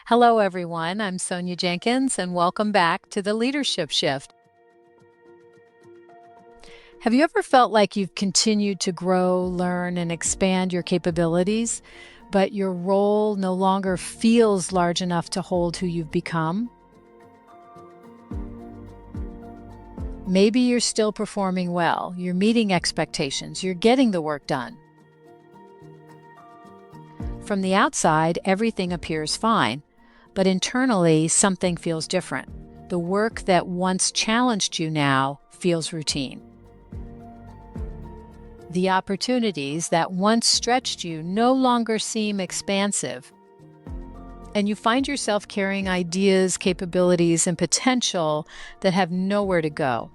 Hello, everyone. I'm Sonia Jenkins, and welcome back to the Leadership Shift. Have you ever felt like you've continued to grow, learn, and expand your capabilities, but your role no longer feels large enough to hold who you've become? Maybe you're still performing well, you're meeting expectations, you're getting the work done. From the outside, everything appears fine, but internally, something feels different. The work that once challenged you now feels routine. The opportunities that once stretched you no longer seem expansive, and you find yourself carrying ideas, capabilities, and potential that have nowhere to go.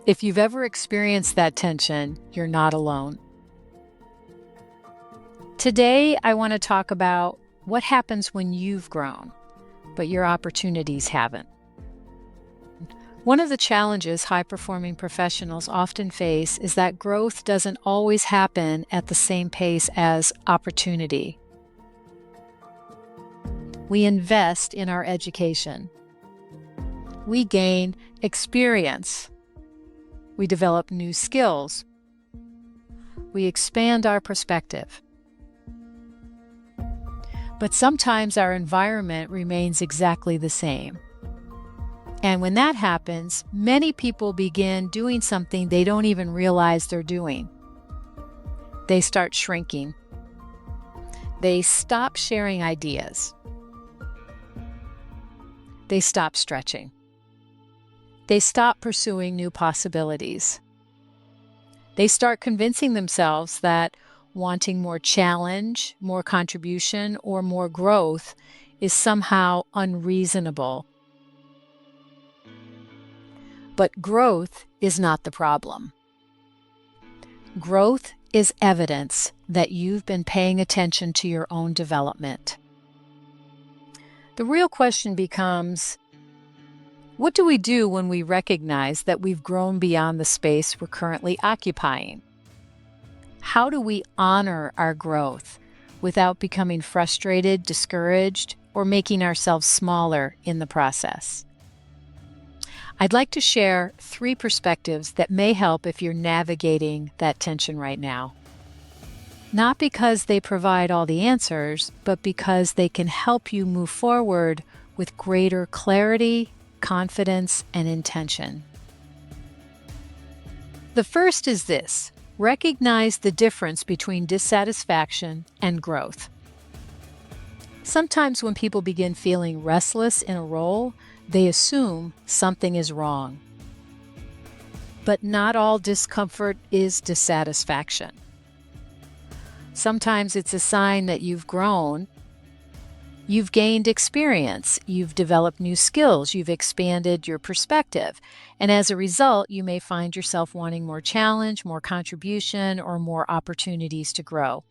If you've ever experienced that tension, you're not alone. Today, I want to talk about what happens when you've grown, but your opportunities haven't. One of the challenges high-performing professionals often face is that growth doesn't always happen at the same pace as opportunity. We invest in our education. We gain experience. We develop new skills. We expand our perspective. But sometimes our environment remains exactly the same. And when that happens, many people begin doing something they don't even realize they're doing. They start shrinking. They stop sharing ideas. They stop stretching. They stop pursuing new possibilities. They start convincing themselves that wanting more challenge, more contribution, or more growth is somehow unreasonable. But growth is not the problem. Growth is evidence that you've been paying attention to your own development. The real question becomes, what do we do when we recognize that we've grown beyond the space we're currently occupying? How do we honor our growth without becoming frustrated, discouraged, or making ourselves smaller in the process? I'd like to share 3 perspectives that may help if you're navigating that tension right now. Not because they provide all the answers, but because they can help you move forward with greater clarity, confidence, and intention. The first is this: recognize the difference between dissatisfaction and growth. Sometimes when people begin feeling restless in a role, they assume something is wrong. But not all discomfort is dissatisfaction. Sometimes it's a sign that you've grown, you've gained experience, you've developed new skills, you've expanded your perspective, and as a result, you may find yourself wanting more challenge, more contribution, or more opportunities to grow.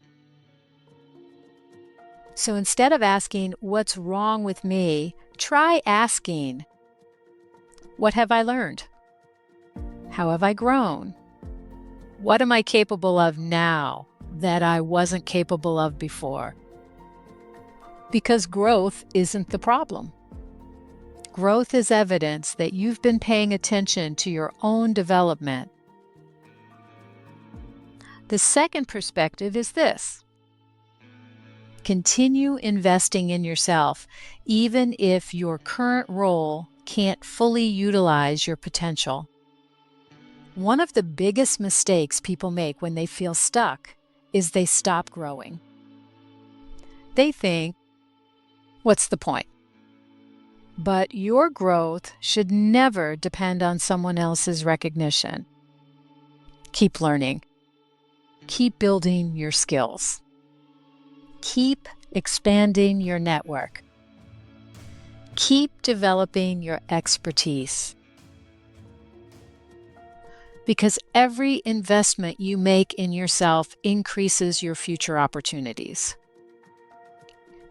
So instead of asking, "What's wrong with me?" try asking, "What have I learned? How have I grown? What am I capable of now that I wasn't capable of before?" Because growth isn't the problem. Growth is evidence that you've been paying attention to your own development. The second perspective is this: continue investing in yourself, even if your current role can't fully utilize your potential. One of the biggest mistakes people make when they feel stuck is they stop growing. They think, "What's the point?" But your growth should never depend on someone else's recognition. Keep learning. Keep building your skills. Keep expanding your network. Keep developing your expertise. Because every investment you make in yourself increases your future opportunities.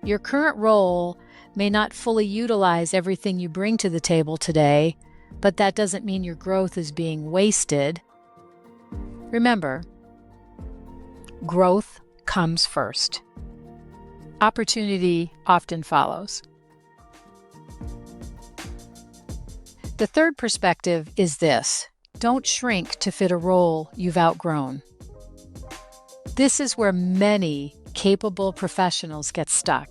Your current role may not fully utilize everything you bring to the table today, but that doesn't mean your growth is being wasted. Remember, growth comes first. opportunity often follows. The third perspective is this: don't shrink to fit a role you've outgrown. This is where many capable professionals get stuck.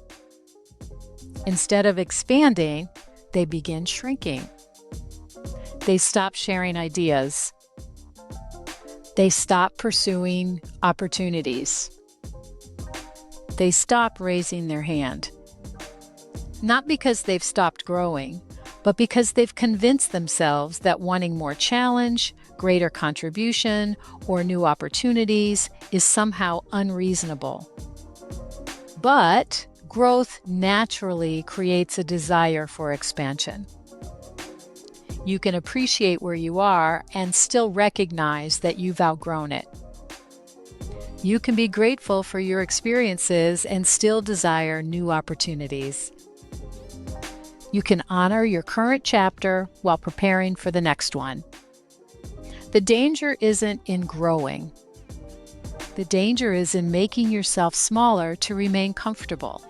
Instead of expanding, they begin shrinking. They stop sharing ideas. They stop pursuing opportunities. They stop raising their hand. Not because they've stopped growing, but because they've convinced themselves that wanting more challenge, greater contribution, or new opportunities is somehow unreasonable. But growth naturally creates a desire for expansion. You can appreciate where you are and still recognize that you've outgrown it. You can be grateful for your experiences and still desire new opportunities. You can honor your current chapter while preparing for the next one. The danger isn't in growing. The danger is in making yourself smaller to remain comfortable.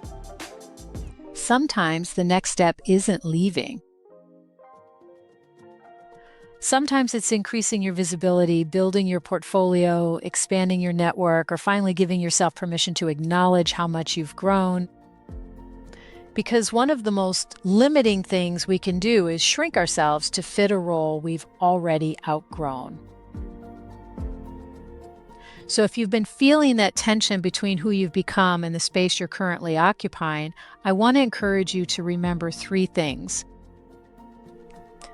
Sometimes the next step isn't leaving. Sometimes it's increasing your visibility, building your portfolio, expanding your network, or finally giving yourself permission to acknowledge how much you've grown. Because one of the most limiting things we can do is shrink ourselves to fit a role we've already outgrown. So if you've been feeling that tension between who you've become and the space you're currently occupying, I want to encourage you to remember 3 things.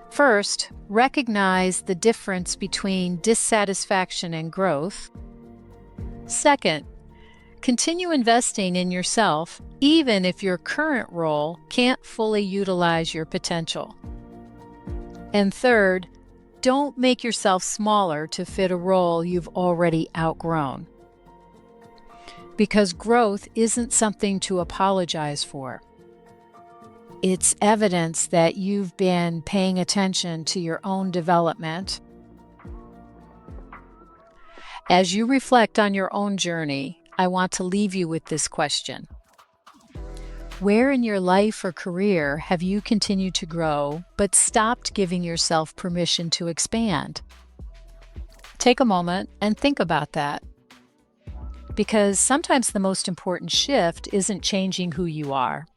First, recognize the difference between dissatisfaction and growth. Second, continue investing in yourself even if your current role can't fully utilize your potential. And third, don't make yourself smaller to fit a role you've already outgrown. Because growth isn't something to apologize for. It's evidence that you've been paying attention to your own development. As you reflect on your own journey, I want to leave you with this question. Where in your life or career have you continued to grow but stopped giving yourself permission to expand? Take a moment and think about that. Because sometimes the most important shift isn't changing who you are.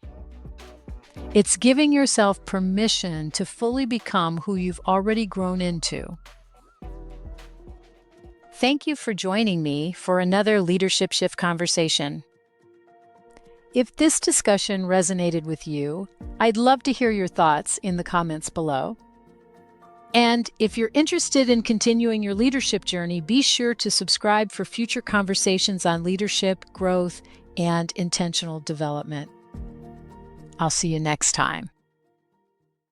It's giving yourself permission to fully become who you've already grown into. Thank you for joining me for another Leadership Shift conversation. If this discussion resonated with you, I'd love to hear your thoughts in the comments below. And if you're interested in continuing your leadership journey, be sure to subscribe for future conversations on leadership, growth, and intentional development. I'll see you next time.